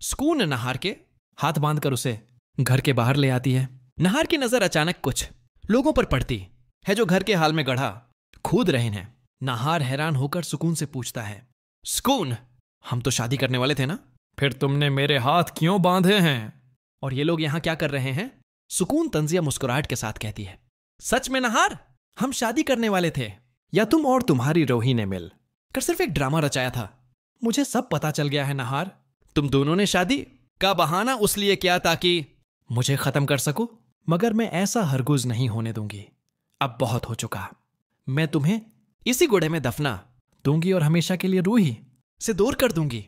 सुकून नहार के हाथ बांधकर उसे घर के बाहर ले आती है। नहार की नजर अचानक कुछ लोगों पर पड़ती है जो घर के हाल में गड्ढा खोद रहे हैं। नहार हैरान होकर सुकून से पूछता है, सुकून, हम तो शादी करने वाले थे ना? फिर तुमने मेरे हाथ क्यों बांधे हैं? और ये लोग यहां क्या कर रहे हैं? सुकून तंजिया मुस्कुराहट के साथ कहती है, सच में नहार, हम शादी करने वाले थे, या तुम और तुम्हारी रोही ने मिल कर सिर्फ एक ड्रामा रचाया था? मुझे सब पता चल गया है नहार। तुम दोनों ने शादी का बहाना उस लिए किया ताकि मुझे खत्म कर सको, मगर मैं ऐसा हरगिज़ नहीं होने दूंगी। अब बहुत हो चुका। मैं तुम्हें इसी गुड़े में दफना दूंगी और हमेशा के लिए रूही से दूर कर दूंगी।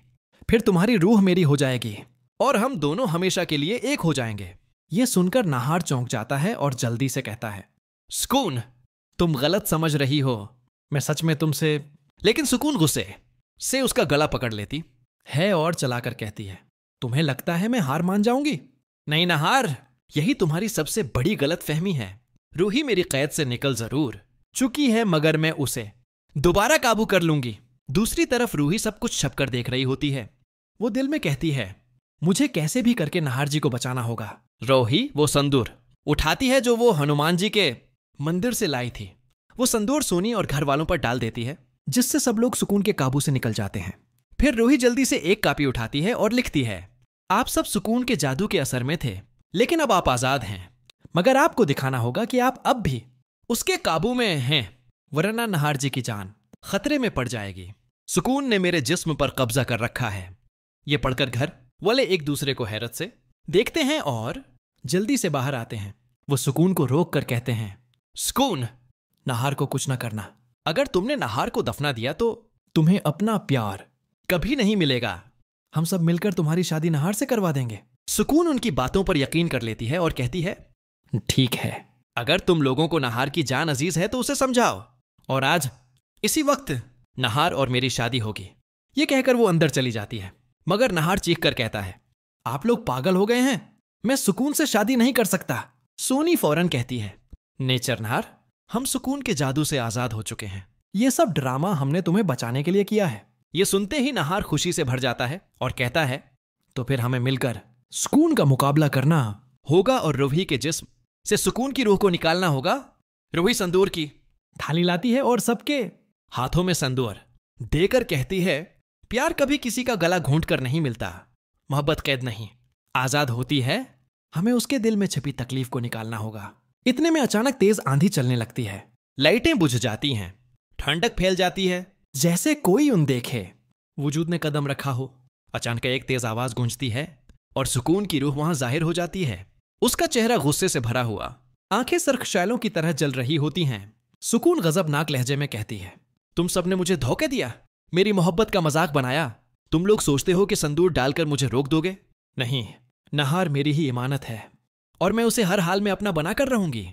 फिर तुम्हारी रूह मेरी हो जाएगी और हम दोनों हमेशा के लिए एक हो जाएंगे। यह सुनकर नहार चौंक जाता है और जल्दी से कहता है, सुकून, तुम गलत समझ रही हो, मैं सच में तुमसे। लेकिन सुकून गुस्से से उसका गला पकड़ लेती है और चलाकर कहती है, तुम्हें लगता है मैं हार मान जाऊंगी? नहीं नहार, यही तुम्हारी सबसे बड़ी गलत फहमी है। रूही मेरी कैद से निकल जरूर चुकी है, मगर मैं उसे दोबारा काबू कर लूंगी। दूसरी तरफ रूही सब कुछ छपकर देख रही होती है। वो दिल में कहती है, मुझे कैसे भी करके नहार जी को बचाना होगा। रूही वो संदूर उठाती है जो वो हनुमान जी के मंदिर से लाई थी। वो संदूर सोनी और घर वालों पर डाल देती है, जिससे सब लोग सुकून के काबू से निकल जाते हैं। फिर रूही जल्दी से एक कॉपी उठाती है और लिखती है, आप सब सुकून के जादू के असर में थे, लेकिन अब आप आजाद हैं। मगर आपको दिखाना होगा कि आप अब भी उसके काबू में हैं, वरना नहार जी की जान खतरे में पड़ जाएगी। सुकून ने मेरे जिस्म पर कब्जा कर रखा है। ये पढ़कर घर वाले एक दूसरे को हैरत से देखते हैं और जल्दी से बाहर आते हैं। वो सुकून को रोक कर कहते हैं, सुकून, नहार को कुछ ना करना। अगर तुमने नहार को दफना दिया तो तुम्हें अपना प्यार कभी नहीं मिलेगा। हम सब मिलकर तुम्हारी शादी नहार से करवा देंगे। सुकून उनकी बातों पर यकीन कर लेती है और कहती है, ठीक है, अगर तुम लोगों को नहार की जान अजीज है तो उसे समझाओ, और आज इसी वक्त नहार और मेरी शादी होगी। ये कहकर वो अंदर चली जाती है, मगर नहार चीख कर कहता है, आप लोग पागल हो गए हैं, मैं सुकून से शादी नहीं कर सकता। सोनी फौरन कहती है, नेचर नहार, हम सुकून के जादू से आजाद हो चुके हैं। ये सब ड्रामा हमने तुम्हें बचाने के लिए किया है। ये सुनते ही नहार खुशी से भर जाता है और कहता है, तो फिर हमें मिलकर सुकून का मुकाबला करना होगा और रूही के जिस्म से सुकून की रूह को निकालना होगा। रूही संदूर की थाली लाती है और सबके हाथों में संदूर देकर कहती है, प्यार कभी किसी का गला घोंट कर नहीं मिलता, मोहब्बत कैद नहीं, आजाद होती है। हमें उसके दिल में छिपी तकलीफ को निकालना होगा। इतने में अचानक तेज आंधी चलने लगती है। लाइटें बुझ जाती हैं, ठंडक फैल जाती है, जैसे कोई उन देखे वजूद ने कदम रखा हो। अचानक एक तेज आवाज गूंजती है और सुकून की रूह वहां जाहिर हो जाती है। उसका चेहरा गुस्से से भरा हुआ, आंखें सर्कशालों की तरह जल रही होती हैं। सुकून गजबनाक लहजे में कहती है, तुम सबने मुझे धोखे दिया, मेरी मोहब्बत का मजाक बनाया। तुम लोग सोचते हो कि संदूर डालकर मुझे रोक दोगे? नहीं, नहार मेरी ही इमानत है और मैं उसे हर हाल में अपना बनाकर रहूंगी।